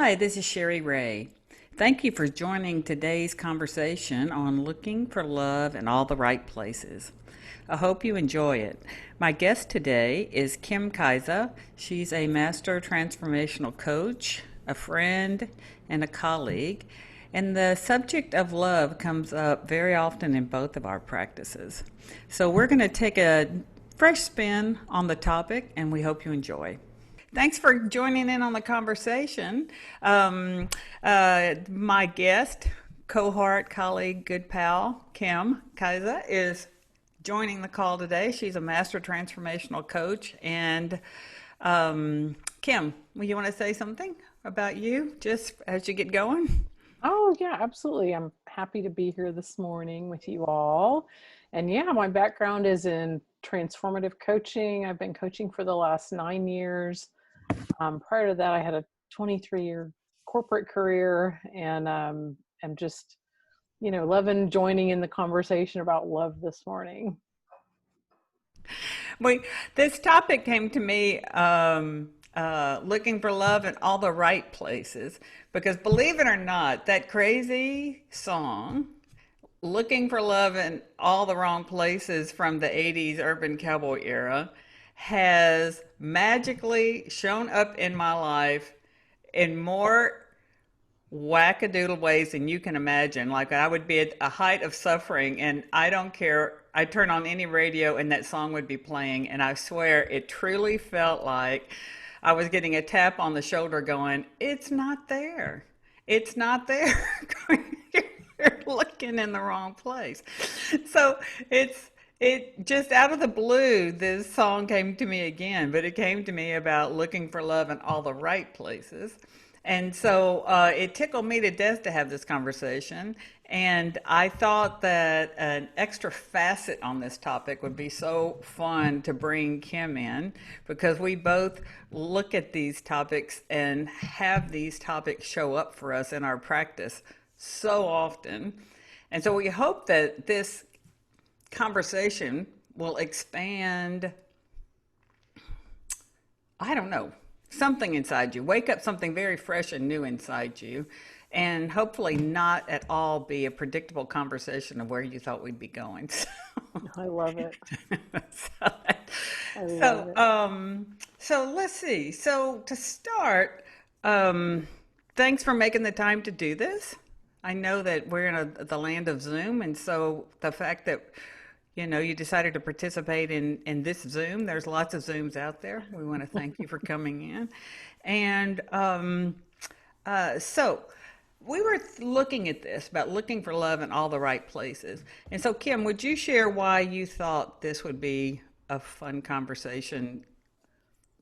Hi, this is Sherry Ray. Thank you for joining today's conversation on looking for love in all the right places. I hope you enjoy it. My guest today is Kim Kaase. She's a master transformational coach, a friend, and a colleague. And the subject of love comes up very often in both of our practices. So we're going to take a fresh spin on the topic, and we hope you enjoy. Thanks for joining in on the conversation. My guest, cohort, colleague, good pal, Kim Kaase, is joining the call today. She's a master transformational coach. And Kim, you want to say something about you just as you get going? Oh, yeah, absolutely. I'm happy to be here this morning with you all. And yeah, my background is in transformative coaching. I've been coaching for the last 9 years. Prior to that, I had a 23-year corporate career, and I'm just, loving joining in the conversation about love this morning. We, this topic came to me looking for love in all the right places because believe it or not, that crazy song, Looking for Love in All the Wrong Places from the 80s urban cowboy era, has magically shown up in my life in more wackadoodle ways than you can imagine. Like I would be at a height of suffering and I don't care. I turn on any radio and that song would be playing. And I swear it truly felt like I was getting a tap on the shoulder going, it's not there. It's not there. You're looking in the wrong place. So it just out of the blue, this song came to me again, but it came to me about looking for love in all the right places. And so it tickled me to death to have this conversation. And I thought that an extra facet on this topic would be so fun to bring Kim in because we both look at these topics and have these topics show up for us in our practice so often. And so we hope that this conversation will expand, I don't know, something inside you. Wake up something very fresh and new inside you, and hopefully not at all be a predictable conversation of where you thought we'd be going. I love it. So, I love so, it. um, so let's see. So to start, thanks for making the time to do this. I know that we're in the land of Zoom, and so the fact that you decided to participate in this Zoom. There's lots of Zooms out there. We want to thank you for coming in. And so we were looking at this about looking for love in all the right places. And so, Kim, would you share why you thought this would be a fun conversation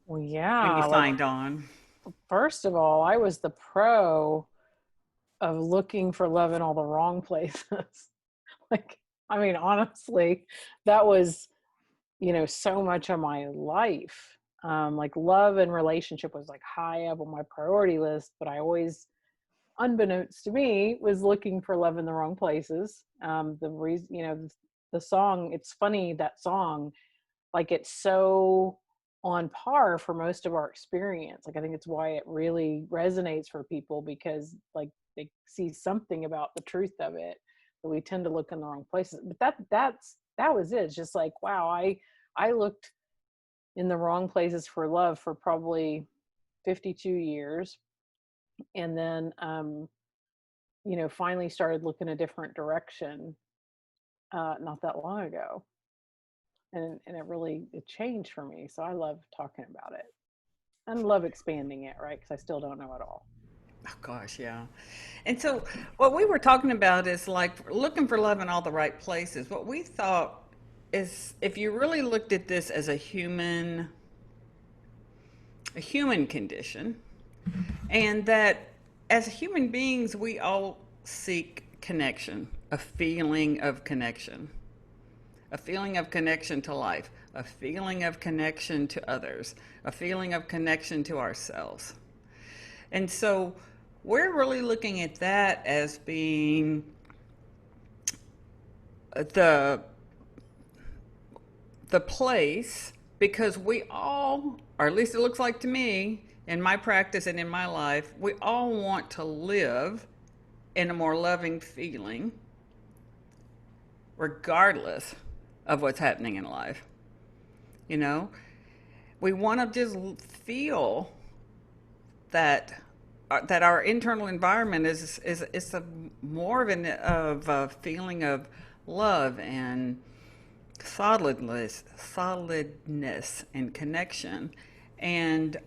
Well, when you yeah, like signed on? first of all, I was the pro of looking for love in all the wrong places. Like, I mean, honestly, that was, so much of my life. Like love and relationship was like high up on my priority list, but I always, unbeknownst to me, was looking for love in the wrong places. The reason, the song, it's funny, that song, like it's so on par for most of our experience. Like I think it's why it really resonates for people because like they see something about the truth of it, but we tend to look in the wrong places. But that was it. It's just like, wow, I looked in the wrong places for love for probably 52 years. And then finally started looking a different direction not that long ago. And it changed for me. So I love talking about it and love expanding it, right? Because I still don't know it all. Oh, gosh, yeah. And so, what we were talking about is like looking for love in all the right places. What we thought is if you really looked at this as a human condition, and that as human beings, we all seek connection, a feeling of connection to life, a feeling of connection to others, a feeling of connection to ourselves. And so we're really looking at that as being the the place because we all, or at least it looks like to me, in my practice and in my life, we all want to live in a more loving feeling, regardless of what's happening in life. You know, we want to just feel that that our internal environment is a more of a feeling of love and solidness and connection. And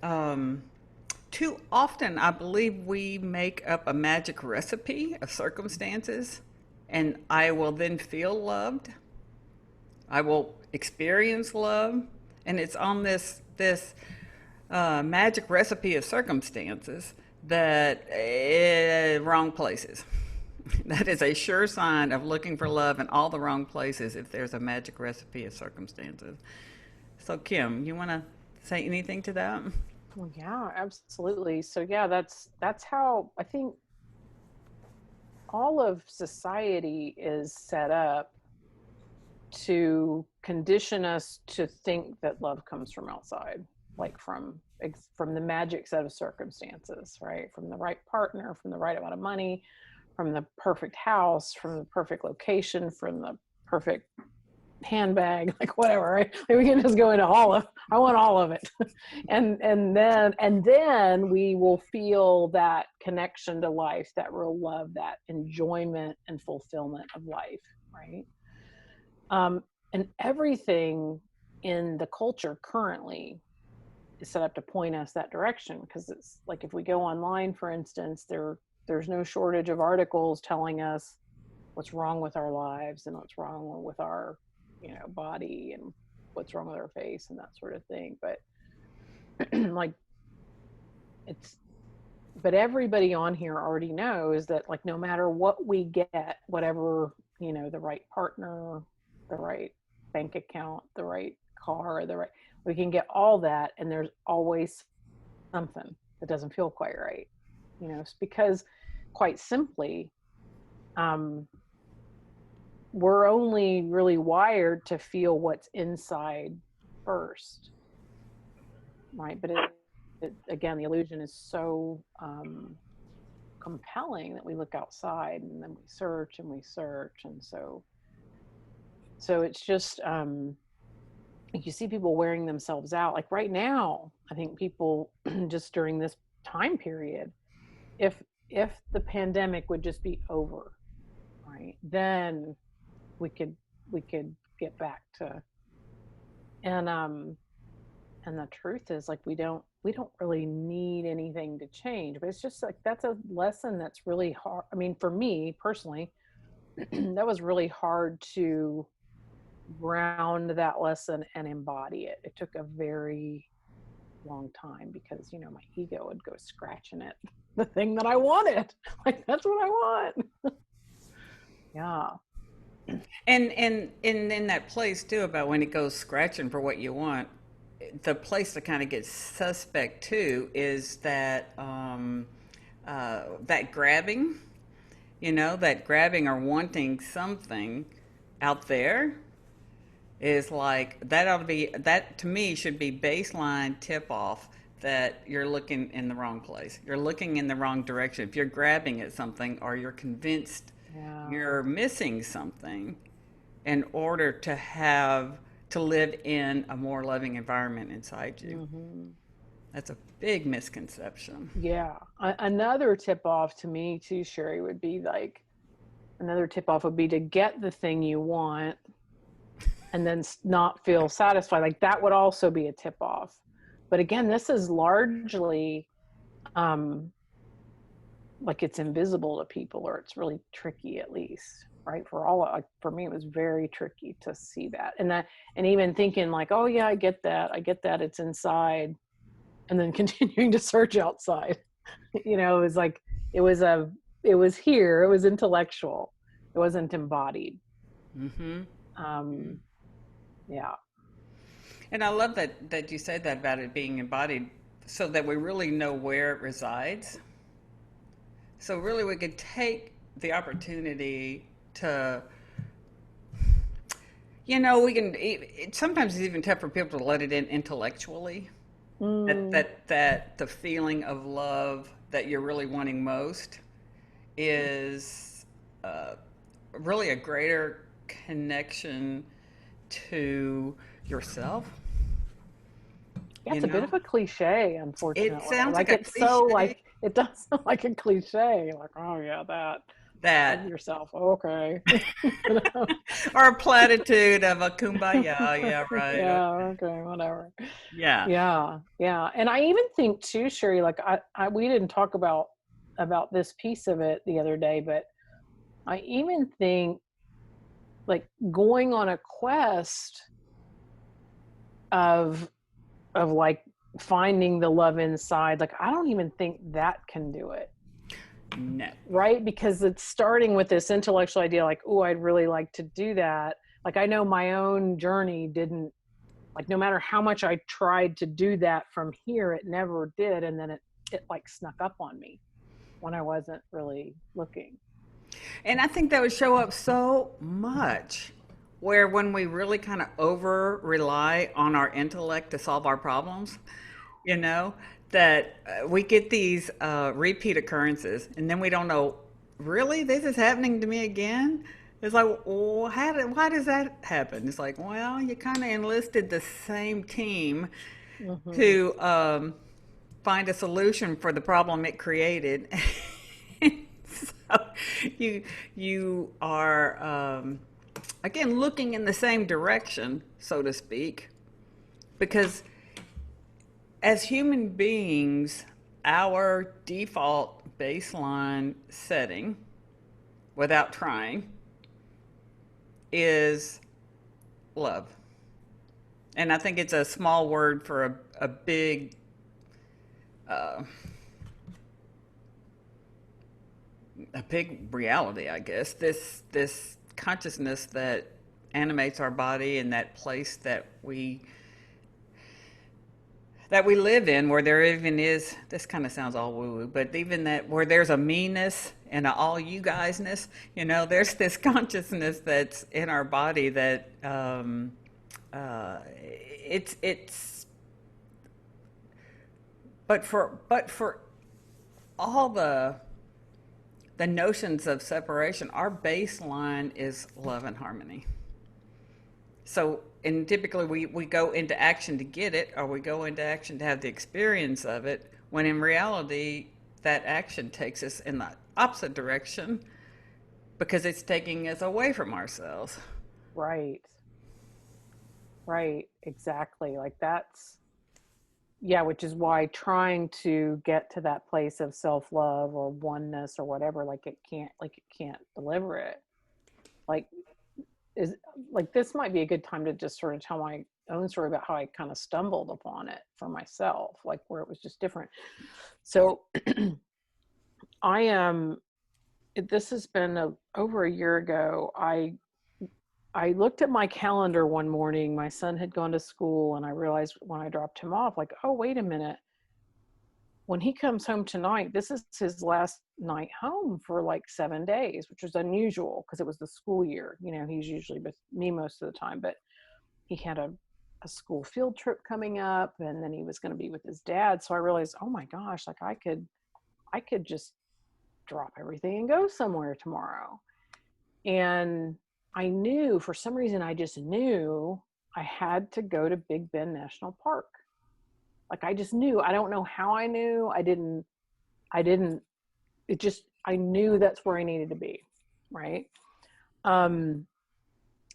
too often, I believe we make up a magic recipe of circumstances, and I will then feel loved. I will experience love, and it's on this magic recipe of circumstances that wrong places. That is a sure sign of looking for love in all the wrong places if there's a magic recipe of circumstances. So, Kim, you want to say anything to that? Well, yeah, absolutely. So yeah, that's how I think all of society is set up to condition us to think that love comes from outside, like from the magic set of circumstances, right? From the right partner, from the right amount of money, from the perfect house, from the perfect location, from the perfect handbag, like whatever, right? Like we can just go into all of, I want all of it. And then we will feel that connection to life, that real love, that enjoyment and fulfillment of life, right? And everything in the culture currently is set up to point us that direction, because it's like if we go online, for instance, there's no shortage of articles telling us what's wrong with our lives and what's wrong with our body and what's wrong with our face and that sort of thing. But like it's but everybody on here already knows that, like, no matter what we get, whatever, the right partner, the right bank account, the right car, we can get all that, and there's always something that doesn't feel quite right. It's because, quite simply, um, we're only really wired to feel what's inside first, right? But again, the illusion is so compelling that we look outside, and then we search and we search, and so it's just you see people wearing themselves out. Like right now, I think people just during this time period, if the pandemic would just be over, right, then we could get back to, and the truth is, like, we don't really need anything to change. But it's just like, that's a lesson that's really hard. I mean, for me personally, that was really hard to ground that lesson and embody it. It took a very long time, because my ego would go scratching at the thing that I wanted. Like, that's what I want. Yeah. And in that place too, about when it goes scratching for what you want, the place that kind of gets suspect too is that that grabbing, that grabbing or wanting something out there is like, that ought to be, that to me should be baseline tip off that you're looking in the wrong place. You're looking in the wrong direction. If you're grabbing at something, or you're convinced Yeah. you're missing something in order to live in a more loving environment inside you. Hmm. That's a big misconception. Yeah. Another tip off to me too, Sherry, would be like, another tip off would be to get the thing you want and then not feel satisfied. Like, that would also be a tip off. But again, this is largely um like, it's invisible to people, or it's really tricky, at least, right? Like, for me, it was very tricky to see that. And even thinking like, oh yeah, I get that it's inside, and then continuing to search outside. It was like, it was a it was here, it was intellectual, it wasn't embodied. Mm-hmm. um yeah. And I love that you said that about it being embodied, so that we really know where it resides. So really, we could take the opportunity to, We can. Sometimes it's even tough for people to let it in intellectually. That Mm, that that the feeling of love that you're really wanting most is uh, really a greater connection to yourself. yeah, You it's a bit know, of a cliche, it unfortunately. sounds like Like a it's so cliche like it does sound like a cliche. Like, oh yeah, that love that, yourself. Okay. You know? or a platitude of a kumbaya. Yeah, right. Yeah, okay, whatever. Yeah. Yeah, yeah. And I even think too, Sherry, like we didn't talk about this piece of it the other day, but I even think like going on a quest of like finding the love inside, like I don't even think that can do it. No. Right? Because it's starting with this intellectual idea, like, oh, I'd really like to do that. Like I know my own journey didn't, like, no matter how much I tried to do that from here, it never did. And then it like snuck up on me when I wasn't really looking. And I think that would show up so much where when we really kind of over rely on our intellect to solve our problems, you know, that we get these repeat occurrences and then we don't know, really, this is happening to me again? It's like, well, why does that happen? It's like, well, you kind of enlisted the same team Mm-hmm. to find a solution for the problem it created. So you you are again looking in the same direction, so to speak, because as human beings, our default baseline setting, without trying, is love. And I think it's a small word for a big uh, a big reality, I guess. This consciousness that animates our body and that place that we live in, where there even is, this kind of sounds all woo woo, but even that where there's a meanness and a all you guysness, there's this consciousness that's in our body that it's but for all the notions of separation, our baseline is love and harmony. So, and typically we go into action to get it, or we go into action to have the experience of it, when in reality, that action takes us in the opposite direction because it's taking us away from ourselves. Right. Right. Exactly. Like that's, yeah, which is why trying to get to that place of self-love or oneness or whatever, like it can't deliver it. Like is like this might be a good time to just sort of tell my own story about how I kind of stumbled upon it for myself, like where it was just different. So I am this has been over a year ago. I looked at my calendar one morning. My son had gone to school, and I realized when I dropped him off, like, oh, wait a minute. When he comes home tonight, this is his last night home for like 7 days, which was unusual because it was the school year. You know, he's usually with me most of the time, but he had a school field trip coming up, and then he was going to be with his dad. So I realized, oh my gosh, like I could just drop everything and go somewhere tomorrow. And I knew, for some reason, I just knew I had to go to Big Bend National Park. Like I just knew. I don't know how I knew. I didn't, it just, I knew that's where I needed to be. Right. Um,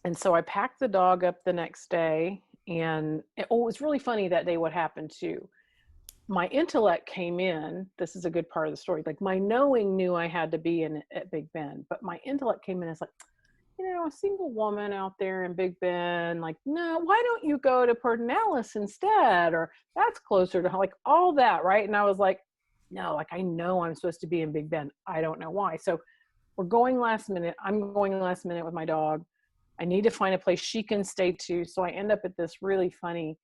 and so I packed the dog up the next day. And it was really funny that day what happened too. My intellect came in. This is a good part of the story. Like my knowing knew I had to be in at Big Bend, but my intellect came in as like, a single woman out there in Big Bend, like, no, why don't you go to Pedernales instead? Or that's closer to like all that, right? And I was like, no, like I know I'm supposed to be in Big Bend. I don't know why. So we're going last minute. I'm going last minute with my dog. I need to find a place she can stay to. So I end up at this really funny,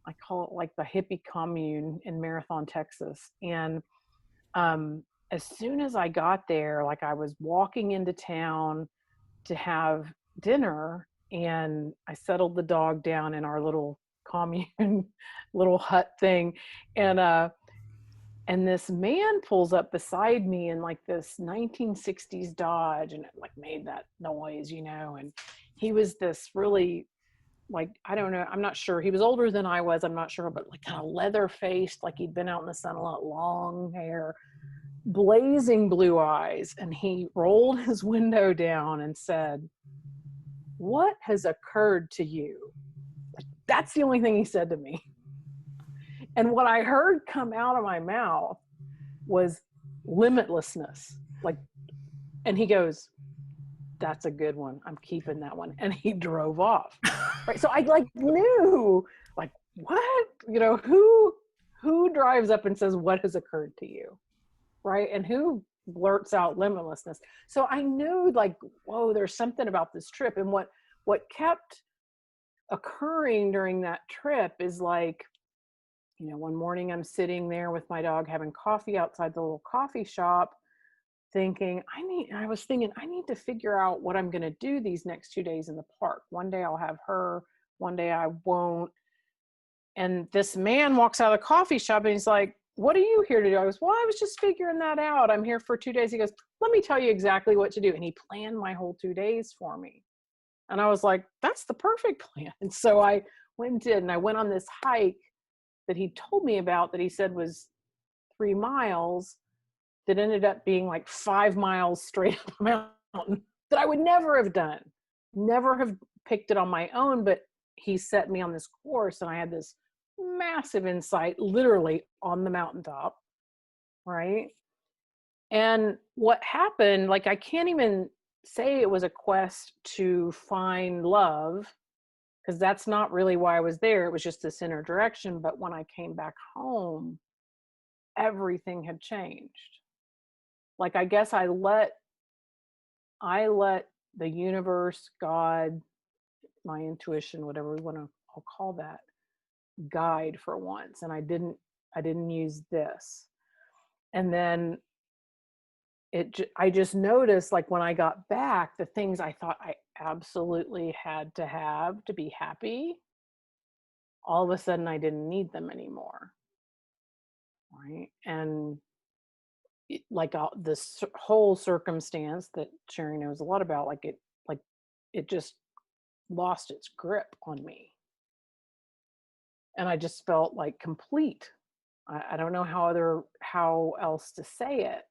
I call it like the hippie commune in Marathon, Texas. And as soon as I got there, like I was walking into town to have dinner, and I settled the dog down in our little commune, little hut thing, and and this man pulls up beside me in like this 1960s Dodge, and it like made that noise, and he was this really, like, I don't know, I'm not sure, he was older than I was, I'm not sure, but like kind of leather faced, like he'd been out in the sun a lot, long hair, blazing blue eyes, and he rolled his window down and said, "What has occurred to you?" That's the only thing he said to me. And what I heard come out of my mouth was limitlessness. Like, and he goes, "That's a good one. I'm keeping that one." And he drove off. Right. So I like knew, like, what, who drives up and says, "What has occurred to you?" Right. And who blurts out limitlessness? So I knew, like, whoa, there's something about this trip. And what kept occurring during that trip is like, one morning I'm sitting there with my dog having coffee outside the little coffee shop, thinking, I was thinking, I need to figure out what I'm going to do these next 2 days in the park. One day I'll have her, one day I won't. And this man walks out of the coffee shop and he's like, "What are you here to do?" I was, "Well, I was just figuring that out. I'm here for 2 days." He goes, "Let me tell you exactly what to do." And he planned my whole 2 days for me. And I was like, that's the perfect plan. And so I went in and I went on this hike that he told me about, that he said was 3 miles, that ended up being like 5 miles straight up a mountain, that I would never have done, never have picked it on my own. But he set me on this course and I had this massive insight literally on the mountaintop. Right. And what happened, like, I can't even say it was a quest to find love, because that's not really why I was there. It was just this inner direction. But when I came back home, everything had changed. Like, I guess I let the universe, God, my intuition, whatever we want to I'll call that, guide for once. And I didn't use this. And then I just noticed, like, when I got back, the things I thought I absolutely had to have to be happy, all of a sudden I didn't need them anymore. Right. And like, this whole circumstance that Sherry knows a lot about, like it just lost its grip on me. And I just felt like complete. I don't know how else to say it.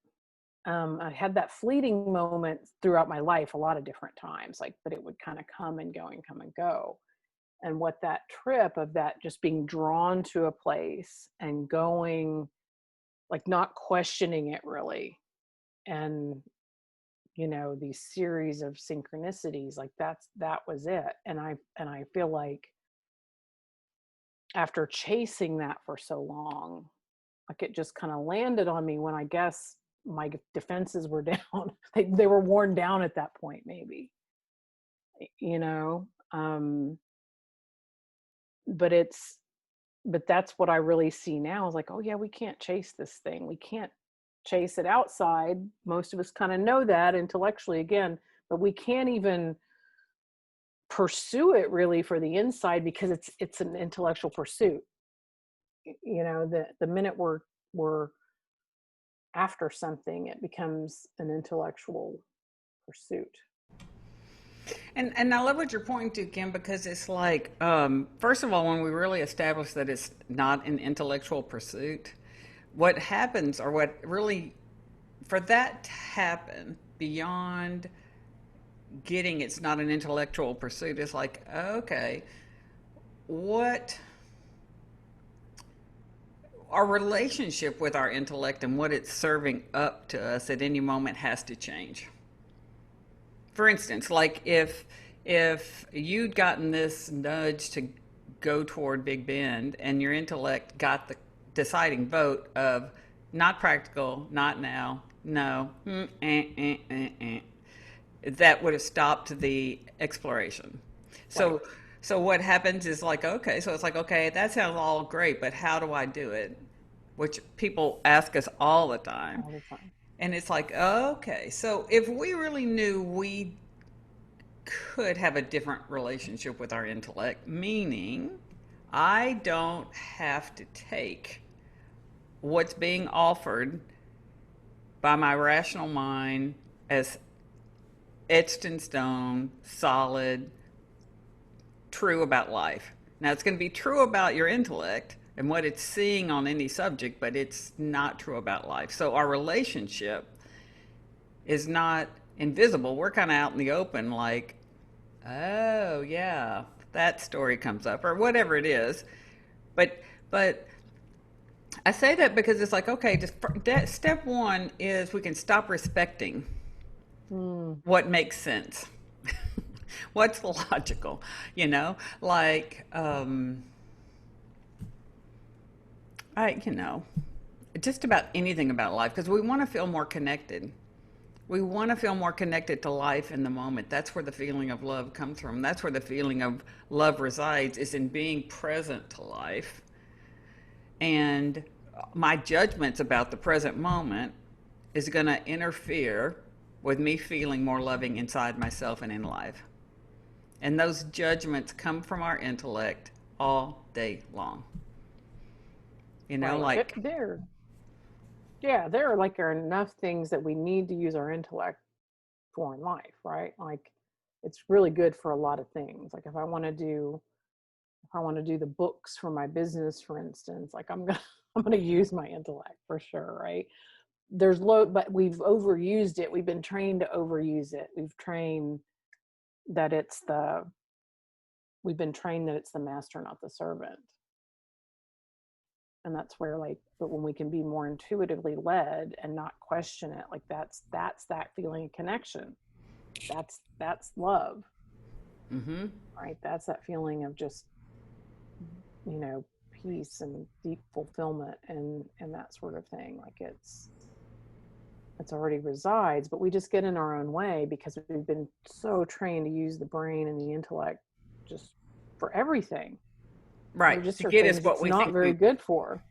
I had that fleeting moment throughout my life a lot of different times, like, but it would kind of come and go and come and go. And what that trip of that just being drawn to a place and going, like, not questioning it really, and these series of synchronicities, like, that was it. And I feel like after chasing that for so long, like, it just kind of landed on me when I guess my defenses were down. They were worn down at that point, maybe, you know um but that's what I really see now, is like, oh yeah, we can't chase this thing, we can't chase it outside. Most of us kind of know that intellectually, again, but we can't even pursue it really for the inside, because it's an intellectual pursuit. The minute we're after something, it becomes an intellectual pursuit. And I love what you're pointing to, Kim, because it's like, first of all, when we really establish that it's not an intellectual pursuit, what happens, or what really, for that to happen beyond getting it's not an intellectual pursuit, is like, okay, what our relationship with our intellect and what it's serving up to us at any moment has to change. For instance, like, if you'd gotten this nudge to go toward Big Bend and your intellect got the deciding vote of not practical, not now, no, that would have stopped the exploration. Right. So what happens is, like, okay, so it's like, okay, that sounds all great, but how do I do it? Which people ask us all the time. All the time. And it's like, okay, so if we really knew could have a different relationship with our intellect, meaning I don't have to take what's being offered by my rational mind as etched in stone, solid, true about life. Now, it's going to be true about your intellect and what it's seeing on any subject, but it's not true about life. So, our relationship is not invisible. We're kind of out in the open, like, oh, yeah, that story comes up, or whatever it is. But I say that because it's like, okay, just step one is we can stop respecting Mm, what makes sense. What's logical, like I just about anything about life, because we want to feel more connected. We want to feel more connected to life in the moment. That's where the feeling of love comes from. That's where the feeling of love resides, is in being present to life. And my judgments about the present moment is going to interfere with me feeling more loving inside myself and in life. And those judgments come from our intellect all day long. right. Like, There are enough things that we need to use our intellect for in life, right? Like it's really good for a lot of things. Like if I want to do the books for my business, for instance, like I'm gonna use my intellect for sure, right? But we've overused it. We've been trained to overuse it. That it's the we've been trained that it's the master, not the servant. And that's where but when we can be more intuitively led and not question it, like that's that feeling of connection. That's love, mm-hmm, right? That's that feeling of just, you know, peace and deep fulfillment and that sort of thing. Like it's already resides, but we just get in our own way because we've been so trained to use the brain and the intellect just for everything. There right, just to are get us things what it's we not think very we, good for,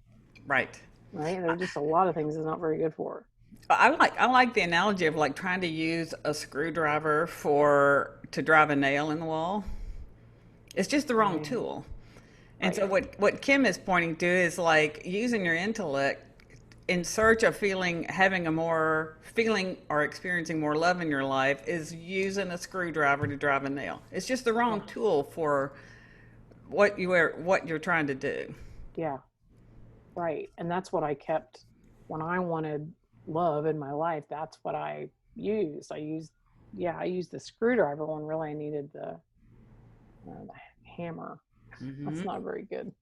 right. right? There are just a lot of things it's not very good for. I like the analogy of like trying to use a screwdriver for to drive a nail in the wall. It's just the wrong Right. tool. And Right. so what Kim is pointing to is like using your intellect in search of having a more feeling or experiencing more love in your life is using a screwdriver to drive a nail. It's just the wrong Yeah. tool for what you're trying to do. Yeah. Right. And that's what I kept when I wanted love in my life. That's what I used. I used the screwdriver when really I needed the hammer. That's Mm-hmm. not very good,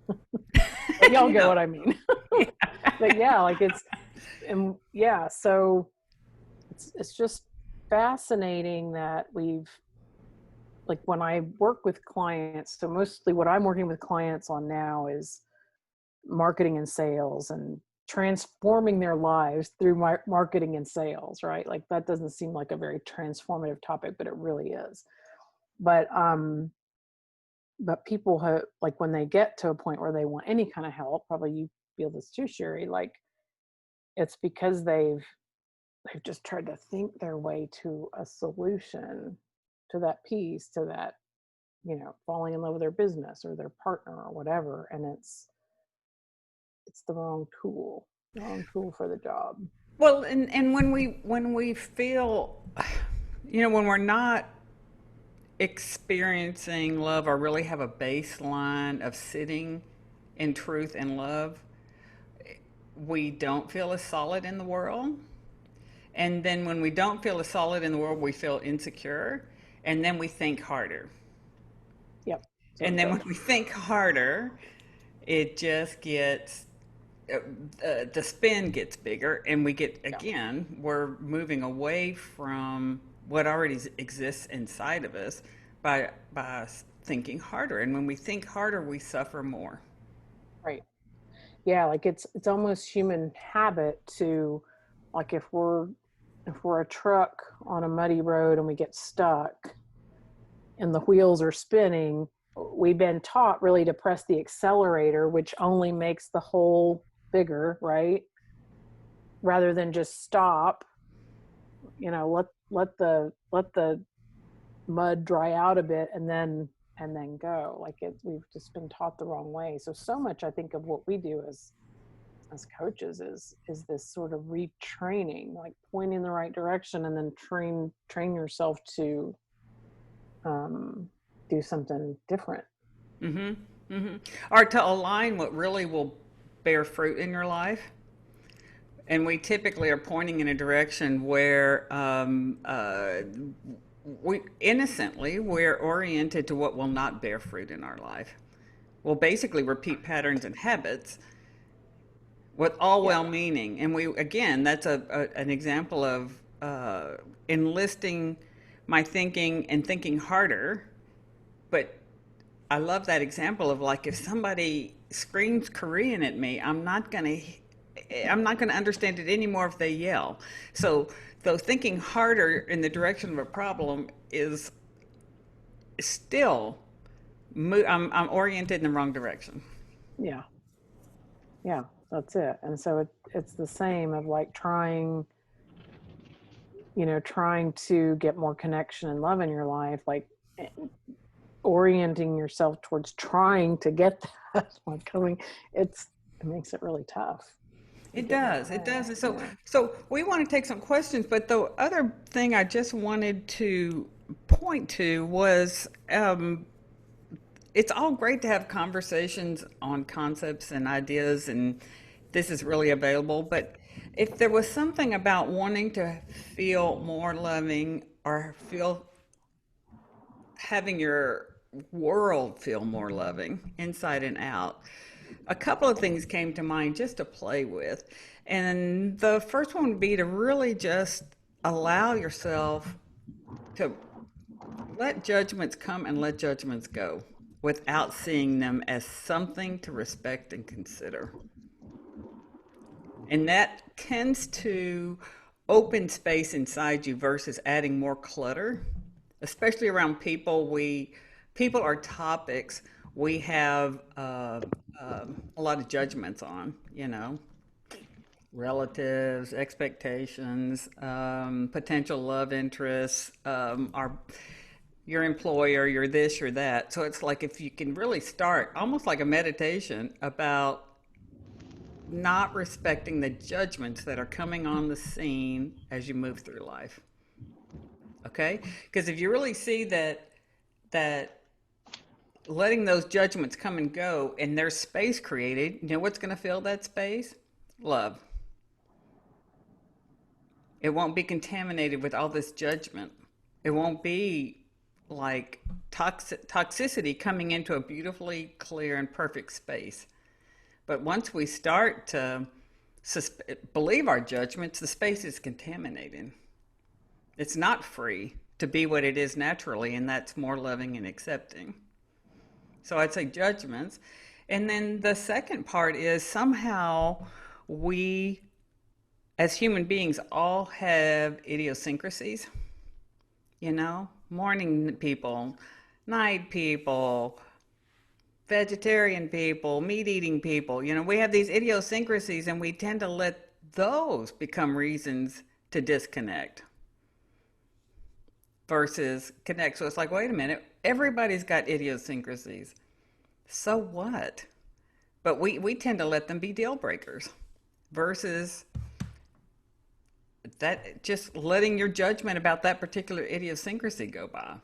but y'all get No. what I mean. Yeah. But yeah, and yeah, so it's just fascinating that we've like when I work with clients. So mostly what I'm working with clients on now is marketing and sales and transforming their lives through marketing and sales, right? Like that doesn't seem like a very transformative topic, but it really is. But people have, like when they get to a point where they want any kind of help, probably you feel this too, Sherry, like it's because they've just tried to think their way to a solution to that piece, to that, falling in love with their business or their partner or whatever, and it's the wrong tool for the job. Well, and when we feel, when we're not experiencing love or really have a baseline of sitting in truth and love, we don't feel as solid in the world. And then when we don't feel as solid in the world, we feel insecure. And then we think harder. Yep. So And it then when goes. we think harder, it just gets, the spin gets bigger. And we get, Yeah. again, we're moving away from what already exists inside of us by thinking harder. And when we think harder, we suffer more. Right. Yeah, like it's almost human habit to, like, if we're a truck on a muddy road and we get stuck and the wheels are spinning, we've been taught really to press the accelerator, which only makes the hole bigger, right? Rather than just stop, let the mud dry out a bit and then go. Like we've just been taught the wrong way. So much I think of what we do as coaches is this sort of retraining, like point in the right direction and then train yourself to um, do something different. Mm-hmm. Mm-hmm. Or to align what really will bear fruit in your life. And we typically are pointing in a direction where we innocently we're oriented to what will not bear fruit in our life. We'll basically repeat patterns and habits with all Yeah. well-meaning. And we again, that's an example of enlisting my thinking and thinking harder. But I love that example of like if somebody screams Korean at me, I'm not gonna understand it anymore if they yell. So though thinking harder in the direction of a problem is still I'm oriented in the wrong direction. Yeah. Yeah, that's it. And so it's the same of like trying to get more connection and love in your life, like eh, orienting yourself towards trying to get that, like coming, it makes it really tough to It get in that does. It way. does. And Yeah. so we want to take some questions, but the other thing I just wanted to point to was it's all great to have conversations on concepts and ideas, and this is really available. But if there was something about wanting to feel more loving or feel having your world feel more loving inside and out, a couple of things came to mind just to play with. And the first one would be to really just allow yourself to let judgments come and let judgments go without seeing them as something to respect and consider. And that tends to open space inside you versus adding more clutter, especially around people. People are topics we have a lot of judgments on, relatives, expectations, potential love interests, your employer, you're this, you're that. So it's like if you can really start almost like a meditation about not respecting the judgments that are coming on the scene as you move through life. Okay? Because if you really see that letting those judgments come and go and there's space created, you know what's going to fill that space? Love. It won't be contaminated with all this judgment. It won't be like toxicity coming into a beautifully clear and perfect space. But once we start to believe our judgments, the space is contaminated. It's not free to be what it is naturally, and that's more loving and accepting. So I'd say judgments. And then the second part is somehow we, as human beings, all have idiosyncrasies, morning people, night people, vegetarian people, meat eating people. We have these idiosyncrasies and we tend to let those become reasons to disconnect versus connect. So it's like, wait a minute, everybody's got idiosyncrasies. So what? But we tend to let them be deal breakers versus that just letting your judgment about that particular idiosyncrasy go by.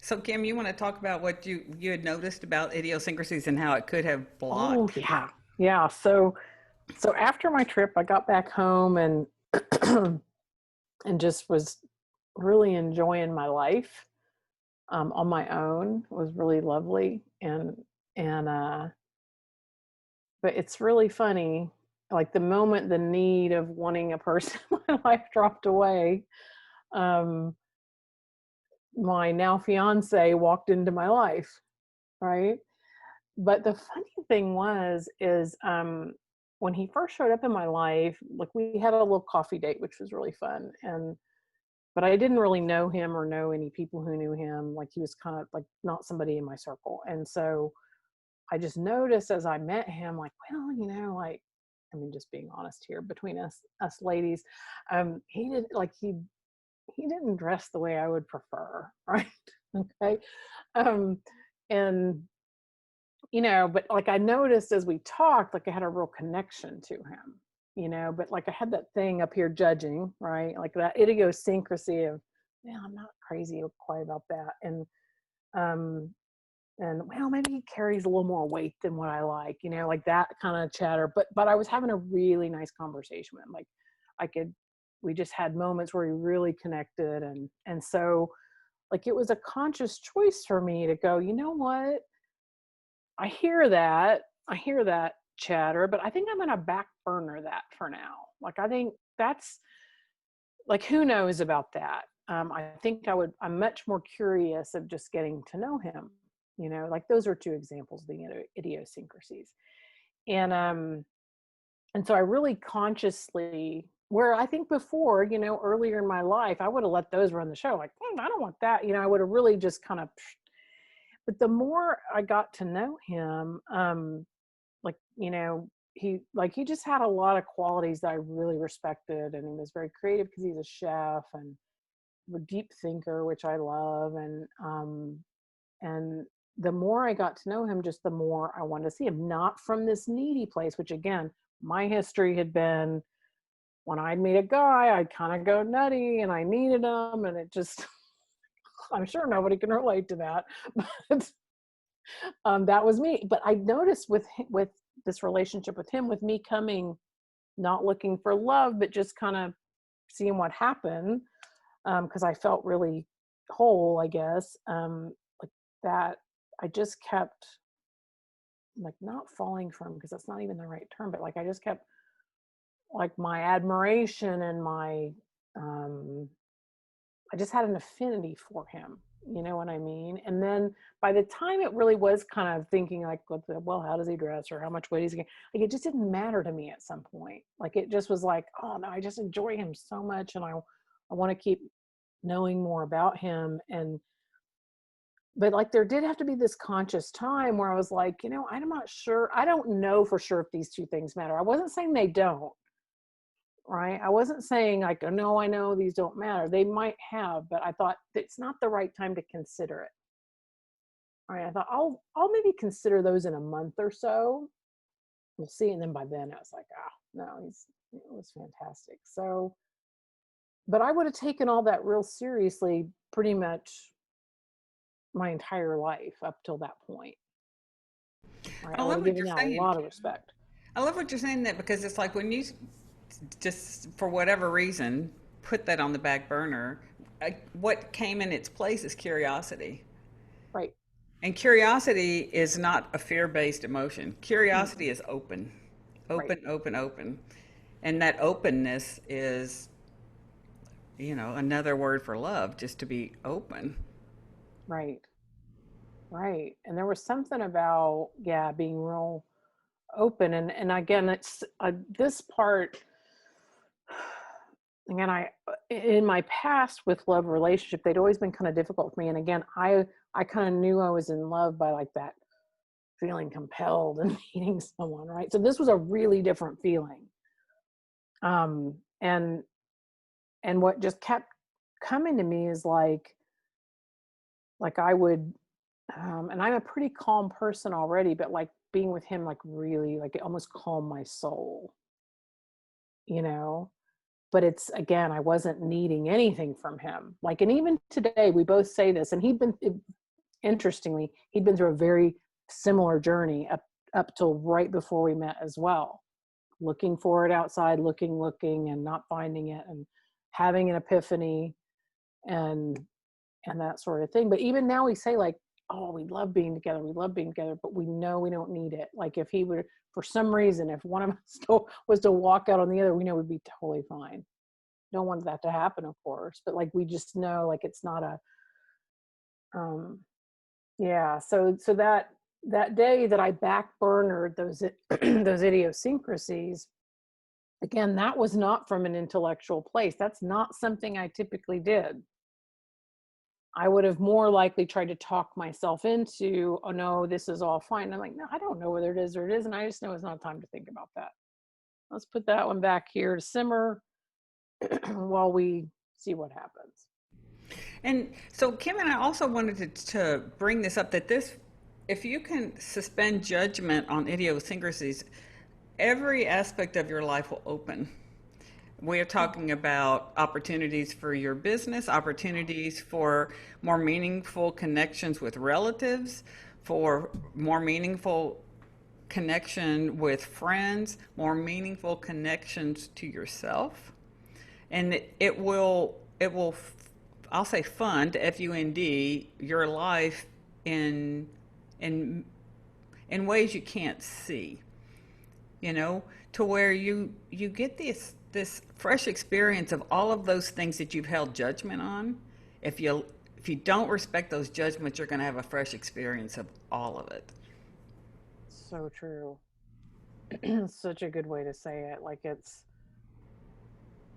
So Kim, you want to talk about what you had noticed about idiosyncrasies and how it could have Oh blocked? yeah. Yeah. So after my trip I got back home and and just was really enjoying my life on my own. It was really lovely. And but it's really funny, like the moment the need of wanting a person in my life dropped away, um, my now fiance walked into my life, right? But the funny thing is when he first showed up in my life, like we had a little coffee date, which was really fun. And but I didn't really know him or know any people who knew him. Like he was kind of like not somebody in my circle. And so I just noticed as I met him, like, well, like, I mean, just being honest here between us ladies, he did like he didn't dress the way I would prefer, right? Okay. Um, and but like I noticed as we talked, like I had a real connection to him, but like I had that thing up here judging, right? Like that idiosyncrasy of, yeah, I'm not crazy quite about that. Um, and well, maybe he carries a little more weight than what I like, like that kind of chatter. But I was having a really nice conversation with him. Like I could, we just had moments where we really connected, and so like it was a conscious choice for me to go, you know what? I hear that chatter, but I think I'm going to back burner that for now. Like, I think that's like, who knows about that? I think I'm much more curious of just getting to know him, like those are two examples of the idiosyncrasies. And so I really consciously, where I think before, earlier in my life, I would have let those run the show. Like, I don't want that. I would have really just kind of, but the more I got to know him, like, he just had a lot of qualities that I really respected. And he was very creative because he's a chef and a deep thinker, which I love. And the more I got to know him, just the more I wanted to see him, not from this needy place, which again, my history had been when I'd meet a guy, I'd kind of go nutty and I needed him. And it just, I'm sure nobody can relate to that, but that was me. But I noticed with this relationship with him, with me coming, not looking for love, but just kind of seeing what happened, because I felt really whole, I guess. Like that, I just kept like not falling from, because that's not even the right term, but like I just kept like my admiration and my um I just had an affinity for him. You know what I mean? And then by the time it really was kind of thinking like, well, how does he dress or how much weight is he? Like it just didn't matter to me at some point. Like it just was like, oh no, I just enjoy him so much, and I want to keep knowing more about him. And but like there did have to be this conscious time where I was like, I'm not sure. I don't know for sure if these two things matter. I wasn't saying they don't, right? I wasn't saying like, oh, no, I know these don't matter. They might have, but I thought it's not the right time to consider it. All right. I thought I'll maybe consider those in a month or so. We'll see. And then by then I was like, no, it was fantastic. So, but I would have taken all that real seriously pretty much my entire life up till that point. Right. I I would love have what given you're that a saying. lot of respect. I love what you're saying that because it's like when you just for whatever reason put that on the back burner, what came in its place is curiosity. Right. And curiosity is not a fear-based emotion. Curiosity Mm-mm. is open, Right. open, open, open. And that openness is, another word for love, just to be open. Right. Right. And there was something about, yeah, being real open. And again, it's this part, again, in my past with love relationship, they'd always been kind of difficult for me. And again, I kind of knew I was in love by like that feeling compelled and meeting someone, right? So this was a really different feeling. Um, and what just kept coming to me is like I would, and I'm a pretty calm person already, but like being with him, like really, like it almost calmed my soul, you know? But it's, again, I wasn't needing anything from him. Like, and even today, we both say this, and interestingly, he'd been through a very similar journey up till right before we met as well. Looking for it outside, looking, and not finding it, and having an epiphany, and that sort of thing. But even now we say like, oh, we love being together, but we know we don't need it. Like if he would, for some reason, if one of us was to walk out on the other, we know we'd be totally fine. Don't want that to happen, of course, but like we just know like it's not a um yeah. So that day that I backburnered those those idiosyncrasies, again, that was not from an intellectual place. That's not something I typically did. I would have more likely tried to talk myself into, oh no, this is all fine. And I'm like, no, I don't know whether it is or it isn't. I just know it's not time to think about that. Let's put that one back here to simmer while we see what happens. And so Kim and I also wanted to bring this up that this, if you can suspend judgment on idiosyncrasies, every aspect of your life will open. We are talking about opportunities for your business, opportunities for more meaningful connections with relatives, for more meaningful connection with friends, more meaningful connections to yourself. And it will I'll say fund, F-U-N-D, your life in in in ways you can't see, you know, to where you get this fresh experience of all of those things that you've held judgment on. If you don't respect those judgments, you're going to have a fresh experience of all of it. So true. Such a good way to say it. Like it's,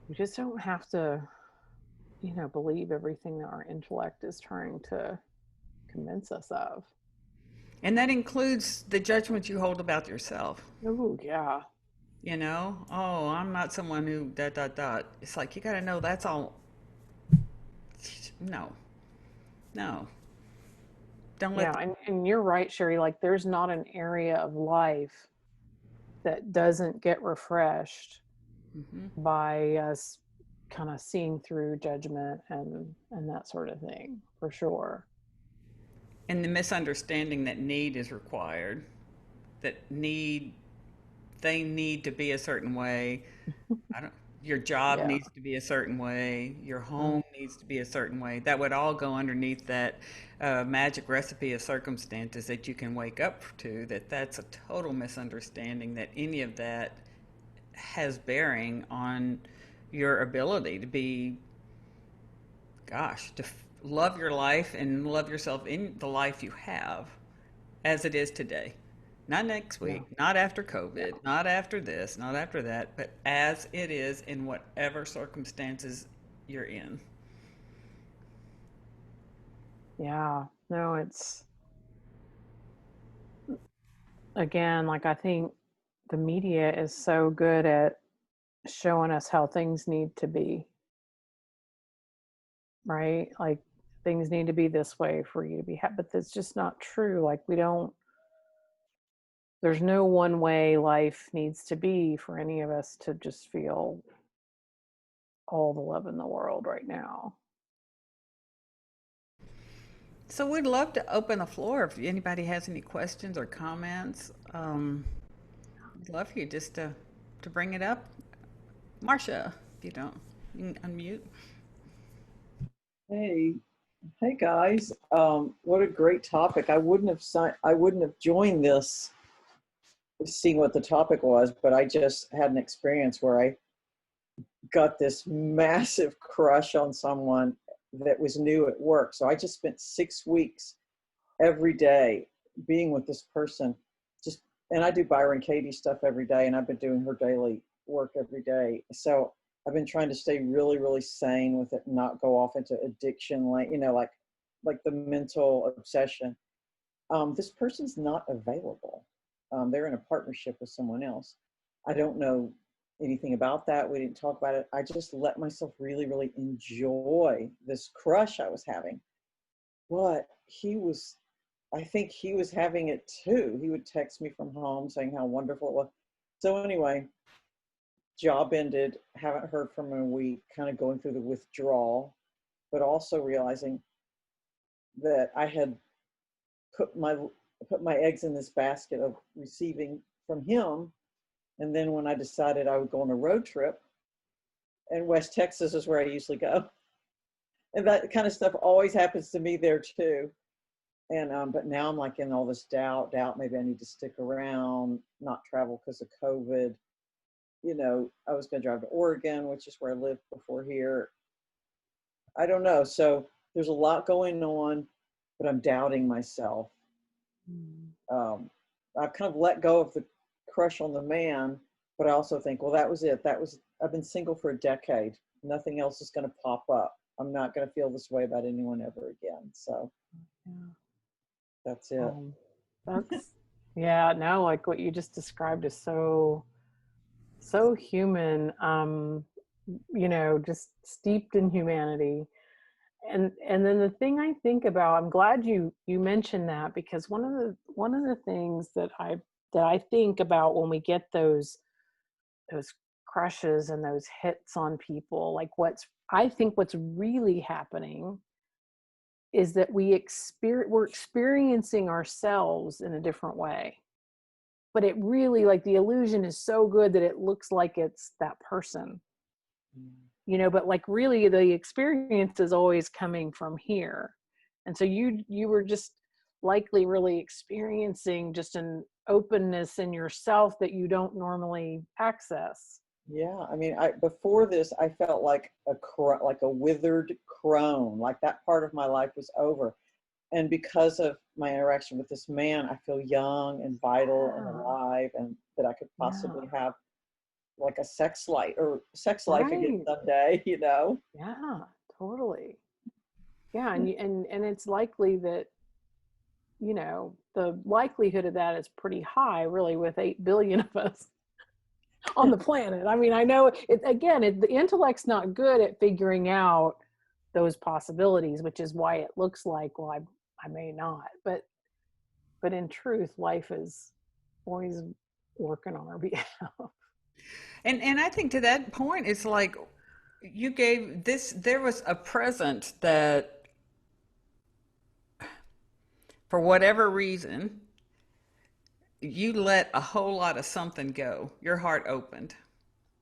we just don't have to, believe everything that our intellect is trying to convince us of. And that includes the judgments you hold about yourself. Oh, yeah. You know, oh, I'm not someone who dot dot dot. It's like you got to know that's all. No, no, don't let. Yeah. And you're right, Sherry. Like there's not an area of life that doesn't get refreshed Mm-hmm. by us kind of seeing through judgment and that sort of thing, for sure. And the misunderstanding that need is required. That need they need to be a certain way. I don't. Your job Yeah. needs to be a certain way. Your Mm. home needs to be a certain way. That would all go underneath that magic recipe of circumstances that you can wake up to. That's a total misunderstanding. That any of that has bearing on your ability to be, gosh, to love your life and love yourself in the life you have as it is today. Not next Yeah. week, not after COVID, not after this, not after that, but as it is in whatever circumstances you're in. Yeah. No, it's, again, like I think the media is so good at showing us how things need to be, right? Like things need to be this way for you to be happy, but that's just not true. Like we don't, there's no one way life needs to be for any of us to just feel all the love in the world right now. So we'd love to open the floor if anybody has any questions or comments. I'd love for you just to bring it up. Marcia, if you don't, you can unmute. Hey, hey guys. What a great topic. I wouldn't have joined this seeing what the topic was, but I just had an experience where I got this massive crush on someone that was new at work. So I just spent 6 weeks every day being with this person. Just and I do Byron Katie stuff every day, and I've been doing her daily work every day. So I've been trying to stay really, really sane with it and not go off into addiction, like the mental obsession. This person's not available. They're in a partnership with someone else. I don't know anything about that. We didn't talk about it. I just let myself really, really enjoy this crush I was having. But I think he was having it too. He would text me from home saying how wonderful it was. So anyway, job ended, haven't heard from him in a week, kind of going through the withdrawal, but also realizing that I had put my put my eggs in this basket of receiving from him. And then when I decided I would go on a road trip, and West Texas is where I usually go, and that kind of stuff always happens to me there too. And but now I'm like in all this doubt. Maybe I need to stick around, not travel because of COVID. I was going to drive to Oregon, which is where I lived before here. I don't know. So there's a lot going on, but I'm doubting myself. Mm. um, I've kind of let go of the crush on the man, but I also think, well, that was it. I've been single for a decade. Nothing else is going to pop up. I'm not going to feel this way about anyone ever again. So Yeah. that's it. Um, that's, yeah, no, like what you just described is so, so human. just steeped in humanity. And then the thing I think about, I'm glad you mentioned that, because one of the things that I think about when we get those crushes and those hits on people, like what's really happening is that we're experiencing ourselves in a different way. But it really, like, the illusion is so good that it looks like it's that person, but like really the experience is always coming from here. And so you were just likely really experiencing just an openness in yourself that you don't normally access. Yeah, I mean, before this, I felt like like a withered crone, like that part of my life was over. And because of my interaction with this man, I feel young and vital and Yeah, alive, and that I could yeah, possibly have like a sex life again right. someday, you know? Yeah, totally. Yeah, and it's likely that, the likelihood of that is pretty high, really, with 8 billion of us on the planet. I mean, I know the intellect's not good at figuring out those possibilities, which is why it looks like, well, I may not, but in truth, life is always working on our behalf. And I think to that point, it's like you gave this, there was a present that, for whatever reason, you let a whole lot of something go. Your heart opened.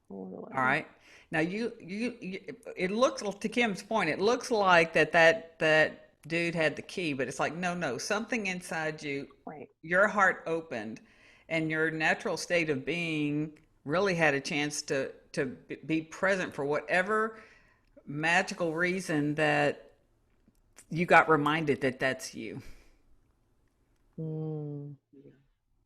All Totally. right. Now it looks, to Kim's point, it looks like that dude had the key, but it's like, no, no, something inside you, Right. your heart opened, and your natural state of being really had a chance to be present for whatever magical reason that you got reminded that that's you. Mm, Yeah.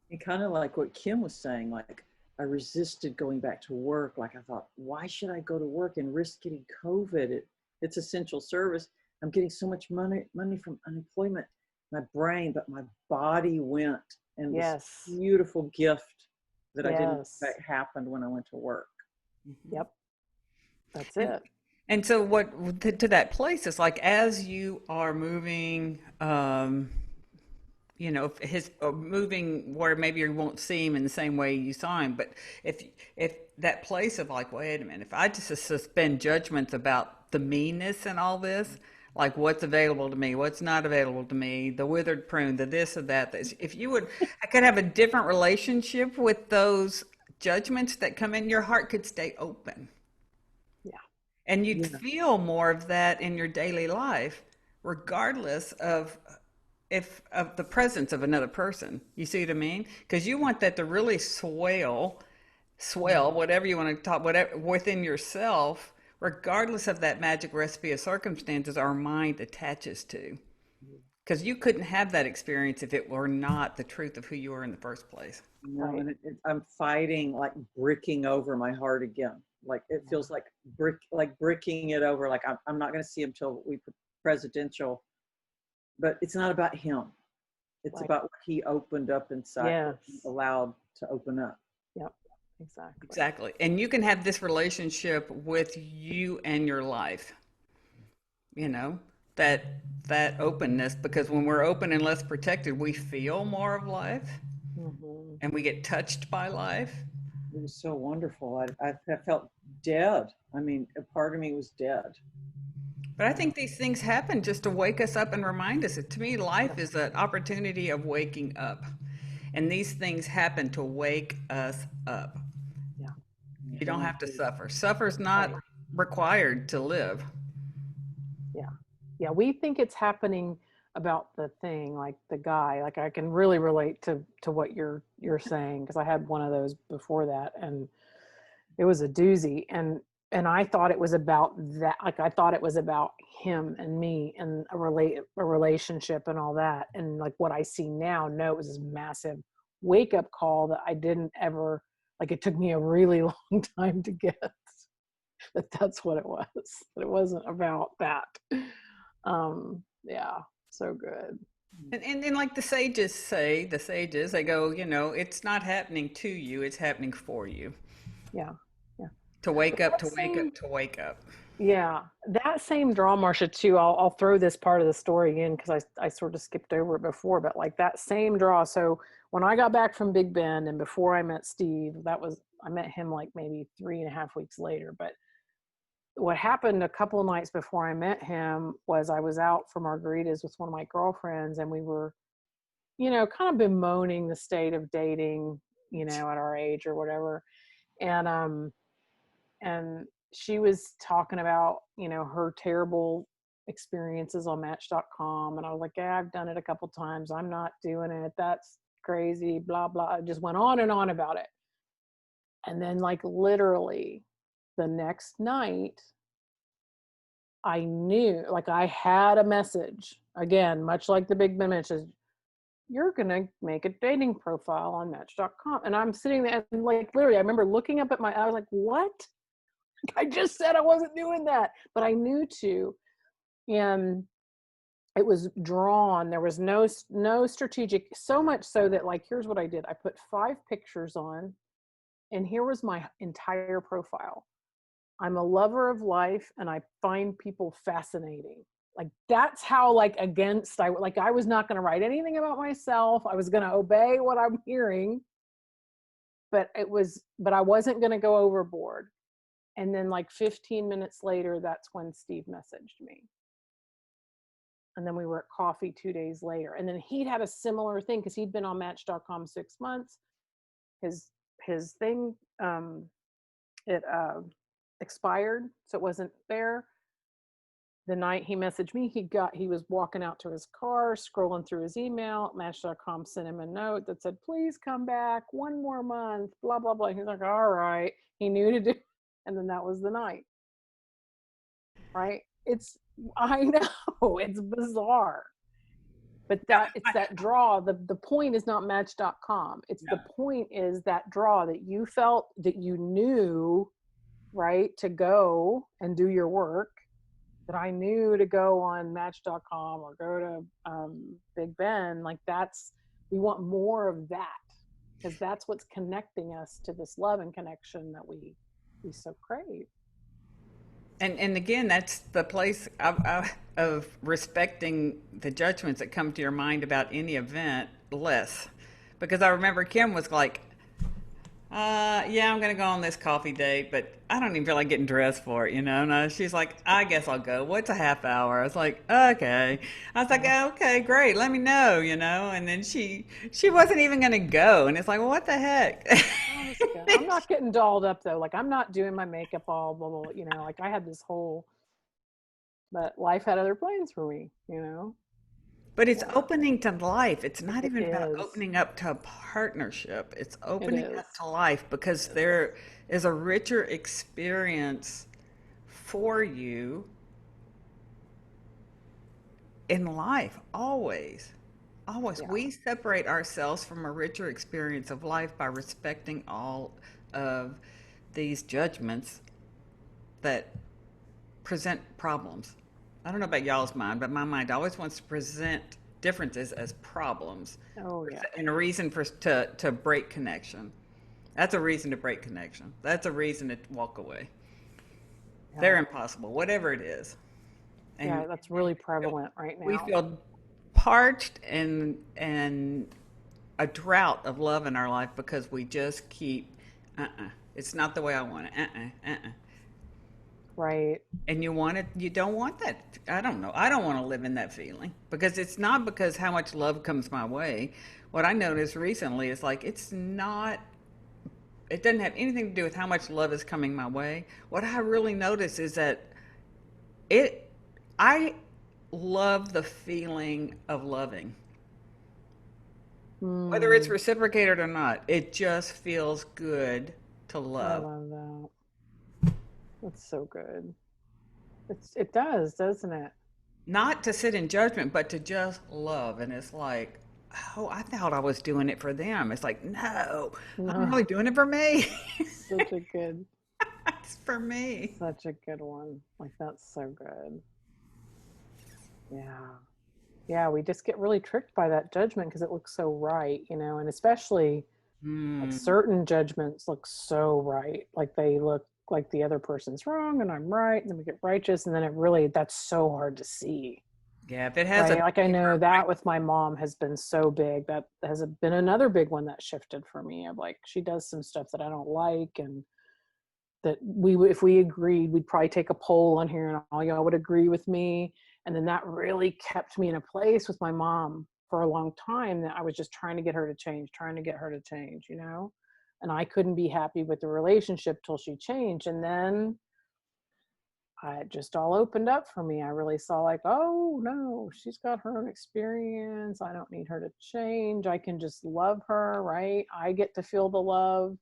And kind of like what Kim was saying, like I resisted going back to work. Like I thought, why should I go to work and risk getting COVID? It's essential service. I'm getting so much money from unemployment. My brain, but my body went, and this yes. beautiful gift that I didn't Yes. expect happened when I went to work. Mhm. Yep. That's And it. and so what to that place is like, as you are moving, his moving where maybe you won't see him in the same way you saw him, but if if that place of like, wait a minute, if I just suspend judgments about the meanness and all this, like what's available to me, what's not available to me, the withered prune, the this or that, this, if you would, I could have a different relationship with those judgments that come in, your heart could stay open, Yeah. and you'd Yeah. feel more of that in your daily life, regardless of if of the presence of another person. You see what I mean? Because you want that to really swell, whatever you want to talk, whatever within yourself, regardless of that magic recipe of circumstances our mind attaches to. Because you couldn't have that experience if it were not the truth of who you were in the first place. No, Right. and I'm fighting, like bricking over my heart again. Like it Yeah. feels like bricking it over. Like I'm not going to see him till we presidential, but it's not about him. It's Right. about what he opened up inside, what he Yes. allowed to open up. Yep. Exactly. Exactly. And you can have this relationship with you and your life, you know, that that openness, because when we're open and less protected, we feel more of life Hmm. and we get touched by life. It was so wonderful. I felt dead. I mean, a part of me was dead. But I think these things happen just to wake us up and remind us that, to me, Yeah. life is an opportunity of waking up. And these things happen to wake us up. Yeah. You don't Yeah. have to suffer. Suffer's not Right. required to live. Yeah. Yeah. We think it's happening about the thing, like the guy. Like, I can really relate to what you're saying, because I had one of those before that, and it was a doozy. And I thought it was about that. Like, I thought it was about him and me and a relationship and all that. And like what I see now, no, it was this massive wake up call that I didn't ever, like, it took me a really long time to get that that's what it was. That it wasn't about that. Yeah, so good. And like the sages say, they go, it's not happening to you, it's happening for you. Yeah, yeah, To wake up, That to wake up, same, to wake up. yeah, that same draw, Marcia, too. I'll throw this part of the story in because I sort of skipped over it before, but like that same draw. So when I got back from Big Bend and before I met Steve, I met him like maybe 3.5 weeks later. But what happened a couple of nights before I met him was I was out for margaritas with one of my girlfriends, and we were, kind of bemoaning the state of dating, at our age or whatever. And she was talking about, her terrible experiences on Match.com. And I was like, yeah, I've done it a couple times. I'm not doing it. That's crazy, blah, blah. I just went on and on about it. And then, like, literally the next night, I knew, like, I had a message again, much like the Big Ben message. You're going to make a dating profile on Match.com. And I'm sitting there and, like, literally, I remember looking up at I was like, what? I just said I wasn't doing that, but I knew to. And it was drawn. There was no strategic, so much so that, like, here's what I did. I put 5 pictures on, and here was my entire profile. I'm a lover of life, and I find people fascinating. Like, that's how, like, I was not going to write anything about myself. I was going to obey what I'm hearing, but I wasn't going to go overboard. And then, like, 15 minutes later, that's when Steve messaged me. And then we were at coffee 2 days later. And then he'd had a similar thing because he'd been on Match.com 6 months. His thing, it expired, so it wasn't there. The night he messaged me, he was walking out to his car, scrolling through his email. Match.com sent him a note that said, please come back 1 more month, blah, blah, blah. He's like, all right. He knew to do. And then that was the night. Right? I know, it's bizarre. But it's that draw. The point is not Match.com. It's No. the point is that draw that you felt, that you knew, right, to go and do your work, that I knew to go on Match.com or go to Big Ben. Like, we want more of that, because that's what's connecting us to this love and connection that we so crave. And again, that's the place of respecting the judgments that come to your mind about any event less. Because I remember Kim was like, yeah, I'm going to go on this coffee date, but I don't even feel like getting dressed for it, No, she's like, I guess I'll go. What's a half hour? I was like, okay. I was like, okay, great. Let me know, And then she wasn't even going to go. And it's like, well, what the heck? I'm not getting dolled up though. Like, I'm not doing my makeup all blah, blah, blah, like I had this whole, but life had other plans for me, But it's Yeah. opening to life. It's not It even about is. opening up to a partnership. It's It opening is. up to life because there is a richer experience for you in life, always. Always. Yeah. We separate ourselves from a richer experience of life by respecting all of these judgments that present problems. I don't know about y'all's mind, but my mind always wants to present differences as problems Oh yeah. and a reason to break connection. That's a reason to break connection. That's a reason to walk away. They're Yeah. impossible, whatever it is. Yeah, And that's really prevalent right we now. feel parched and a drought of love in our life because we just keep it's not the way I want it. Right. And you don't want that. I don't know. I don't want to live in that feeling because it's not because how much love comes my way. What I noticed recently is like it doesn't have anything to do with how much love is coming my way. What I really notice is that it I love the feeling of loving. Whether it's Mm, reciprocated or not, it just feels good to I love. love that. That's so good. It does, doesn't it? Not to sit in judgment, but to just love. And it's like, oh, I thought I was doing it for them. It's like, no, I'm No, really doing it for me. such a good, It's for me. such a good one. Like, that's so good. Yeah. Yeah, we just get really tricked by that judgment because it looks so right, and especially like Mm. certain judgments look so right. Like, they look like the other person's wrong and I'm right, and then we get righteous, and then that's so hard to see. Yeah, if it has Right. a Like I know that with my mom has been so big. That has been another big one that shifted for me, of like, she does some stuff that I don't like, and that if we agreed, we'd probably take a poll on here and all y'all would agree with me. And then that really kept me in a place with my mom for a long time, that I was just trying to get her to change, and I couldn't be happy with the relationship till she changed. And then it just all opened up for me. I really saw like, oh no, she's got her own experience. I don't need her to change. I can just love her, right? I get to feel the love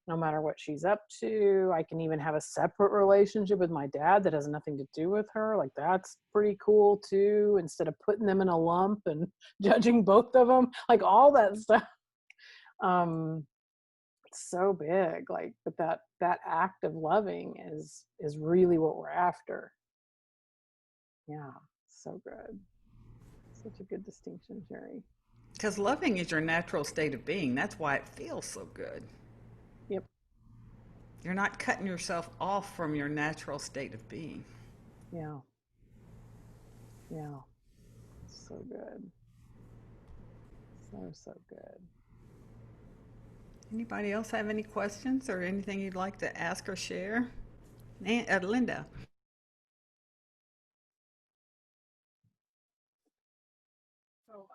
no matter what she's up to. I can even have a separate relationship with my dad that has nothing to do with her. Like, that's pretty cool too, instead of putting them in a lump and judging both of them, like all that stuff. It's so big, like, but that act of loving is really what we're after. Yeah, so good. Such a good distinction, Jerry. because loving is your natural state of being. That's why it feels so good. Yep. You're not cutting yourself off from your natural state of being. Yeah. Yeah. So good. So good. Anybody else have any questions or anything you'd like to ask or share? Linda. So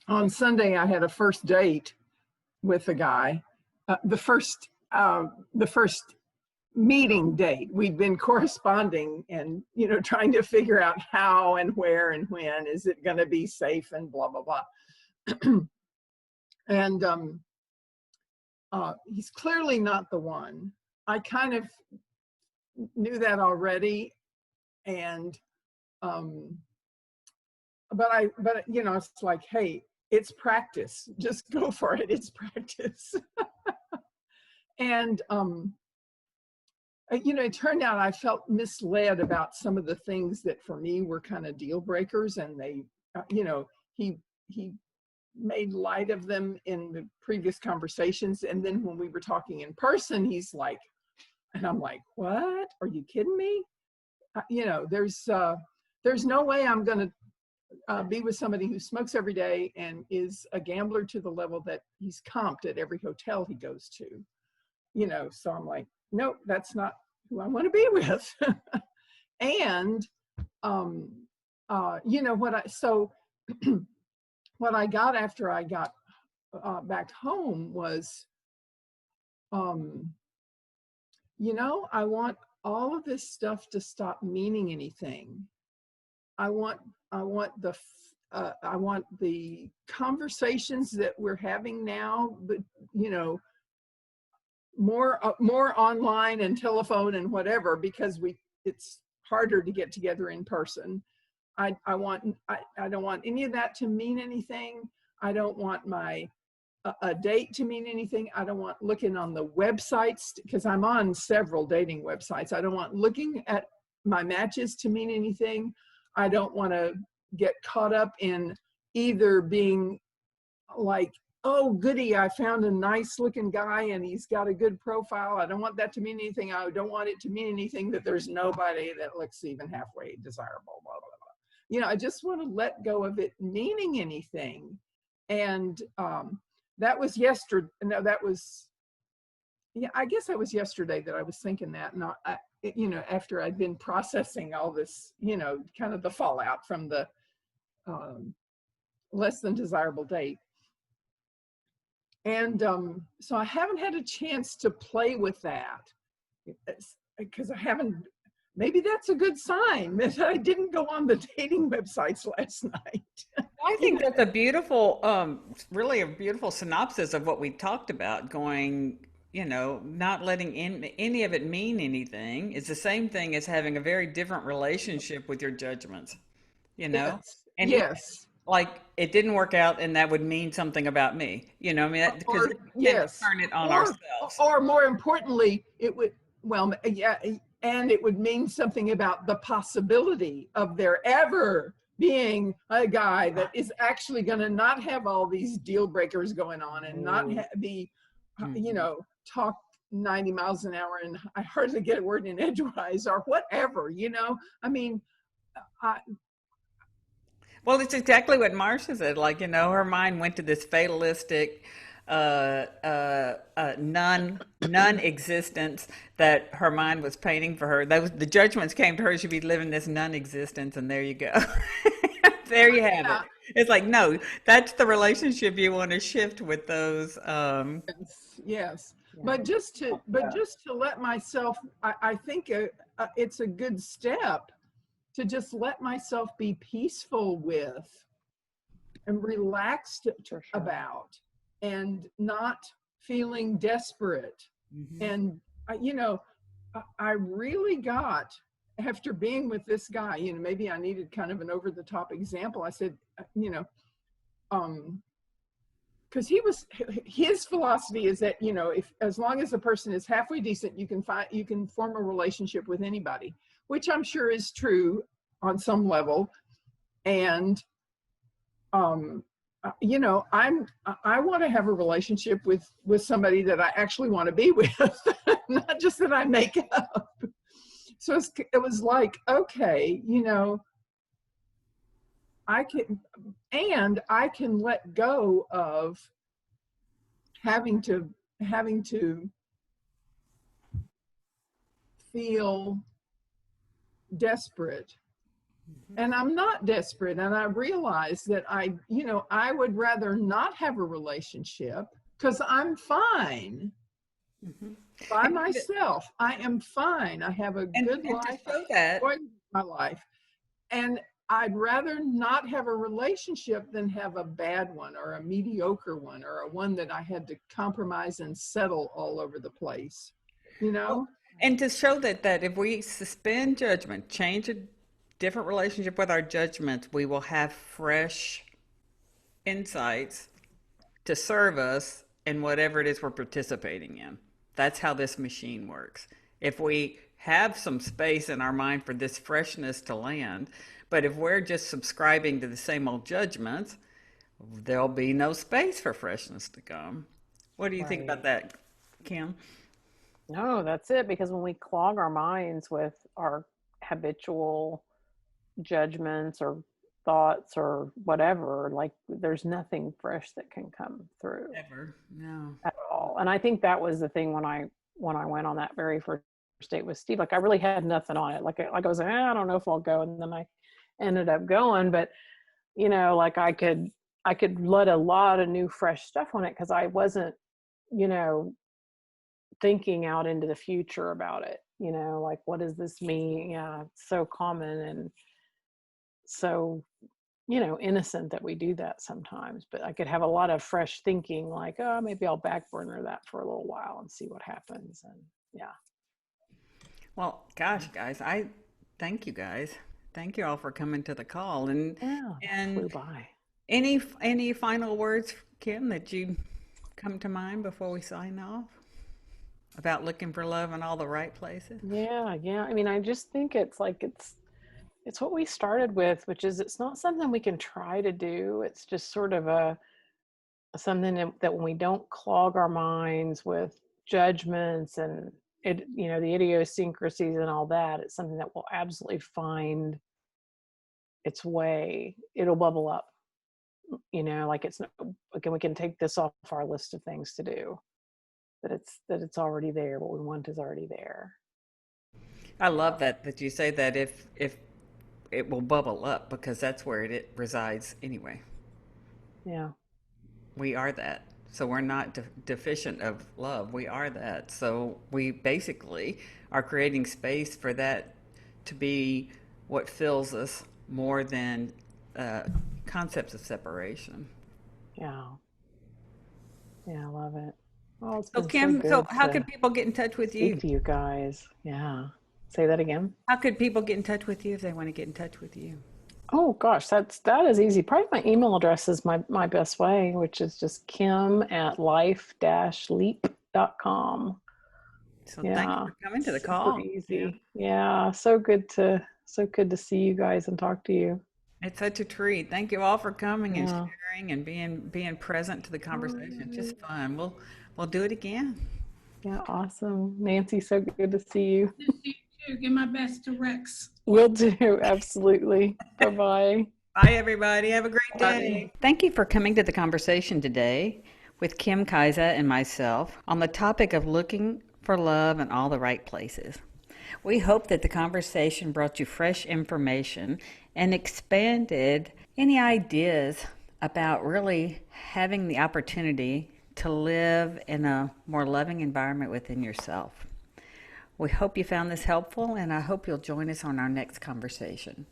on Sunday I had a first date with a guy. The first meeting date. We'd been corresponding and trying to figure out how and where and when is it going to be safe and blah blah blah. And he's clearly not the one. I kind of knew that already, and but it's like, hey, it's practice. Just go for it. It's practice. And it turned out I felt misled about some of the things that for me were kind of deal breakers, and they, he made light of them in the previous conversations, and then when we were talking in person, he's like, and I'm like, what? Are you kidding me? There's no way I'm going to be with somebody who smokes every day and is a gambler to the level that he's comped at every hotel he goes to. So I'm like, nope, that's not who I want to be with. And what I got after I got back home was, I want all of this stuff to stop meaning anything. I want the conversations that we're having now, but more online and telephone and whatever, because it's harder to get together in person. I don't want any of that to mean anything. I don't want a date to mean anything. I don't want looking on the websites, because I'm on several dating websites. I don't want looking at my matches to mean anything. I don't want to get caught up in either being like, oh goody, I found a nice looking guy and he's got a good profile. I don't want that to mean anything. I don't want it to mean anything that there's nobody that looks even halfway desirable, blah, blah, blah. I just want to let go of it meaning anything. And that was yesterday. No, that was, I guess that was yesterday that I was thinking that. And after I'd been processing all this, kind of the fallout from the less than desirable date. And so I haven't had a chance to play with that, because I haven't. Maybe that's a good sign that I didn't go on the dating websites last night. I think that's a beautiful, really a beautiful synopsis of what we talked about. Going, not letting any of it mean anything is the same thing as having a very different relationship with your judgments. Yes. And Yes. like it didn't work out, and that would mean something about me. Because yes, turn it on ourselves. Or more importantly, it would, and it would mean something about the possibility of there ever being a guy that is actually going to not have all these deal breakers going on and not be, talked 90 miles an hour and I hardly get a word in edgewise or whatever, you know. I mean, I, Well, it's exactly what Marcia said. Like, her mind went to this fatalistic, non-existence that her mind was painting for her. The judgments came to her. She'd be living this non-existence, and there you go. There you have it. yeah, It's like, no, that's the relationship you want to shift with those. yes, yes. Yeah. But just to let myself, I think it's a good step to just let myself be peaceful with and relaxed For sure. about and not feeling desperate. Mhm. And, you know, I really got, after being with this guy, you know, maybe I needed kind of an over the top example. I said, you know, because his philosophy is that, you know, if as long as a person is halfway decent, you can form a relationship with anybody, which I'm sure is true on some level. And you know, I want to have a relationship with somebody that I actually want to be with, not just that I make up. So it was like, okay, you know, I can let go of having to feel desperate. And I'm not desperate. And I realize that you know, I would rather not have a relationship because I'm fine Mhm. by And, myself. I am fine. I have a good and to life. show I that, enjoy my life. And I'd rather not have a relationship than have a bad one or a mediocre one or a one that I had to compromise and settle all over the place. You well, know? and to show that if we suspend judgment, change a different relationship with our judgments, we will have fresh insights to serve us in whatever it is we're participating in. That's how this machine works. If we have some space in our mind for this freshness to land, but if we're just subscribing to the same old judgments, there'll be no space for freshness to come. What do you think about Right. that, Kim? No, that's it. Because when we clog our minds with our habitual judgments or thoughts or whatever, like there's nothing fresh that can come through Ever? No. at all. And I think that was the thing when I went on that very first date with Steve. Like I really had nothing on it. Like I was like, I don't know if I'll go, and then I ended up going. But you know, like I could let a lot of new fresh stuff on it because I wasn't, you know, thinking out into the future about it. You know, like what does this mean? Yeah, it's so common and so, you know, innocent that we do that sometimes. But I could have a lot of fresh thinking, like, oh, maybe I'll back burner that for a little while and see what happens. And yeah. Well, gosh, guys, I thank you guys. Thank you all for coming to the call. And Yeah, that and flew by. any final words, Kim, that you come to mind before we sign off about looking for love in all the right places? Yeah, yeah. I mean, I just think it's like it's what we started with, which is it's not something we can try to do. It's just sort of a something that when we don't clog our minds with judgments and it, you know, the idiosyncrasies and all that, it's something that will absolutely find its way. It'll bubble up, you know, like it's not, again, we can take this off our list of things to do, that it's already there. What we want is already there. I love that you say that if it will bubble up because that's where it resides anyway. Yeah. We are that. So we're not deficient of love. We are that. So we basically are creating space for that to be what fills us more than uh, concepts of separation. Yeah. Yeah. I love it. Oh, it's So been so Kim, so good how to could people get in touch with speak you? to you guys. Yeah. Say that again. How could people get in touch with you if they want to get in touch with you? Oh gosh, that is easy. Probably my email address is my best way, which is just kim@life-leap.com. So thank you Yeah. for coming to the Super call. Yeah. easy. Yeah. So good to see you guys and talk to you. It's such a treat. Thank you all for coming and Yeah. sharing and being present to the All conversation. It's right. just fun. We'll do it again. Yeah, awesome. Nancy, so good to see you. Good to see you too. Give my best to Rex. Will do, absolutely. Bye-bye. Bye, everybody. Have a great Bye. day. Thank you for coming to the conversation today with Kim Kaase and myself on the topic of looking for love in all the right places. We hope that the conversation brought you fresh information and expanded any ideas about really having the opportunity to live in a more loving environment within yourself. We hope you found this helpful, and I hope you'll join us on our next conversation.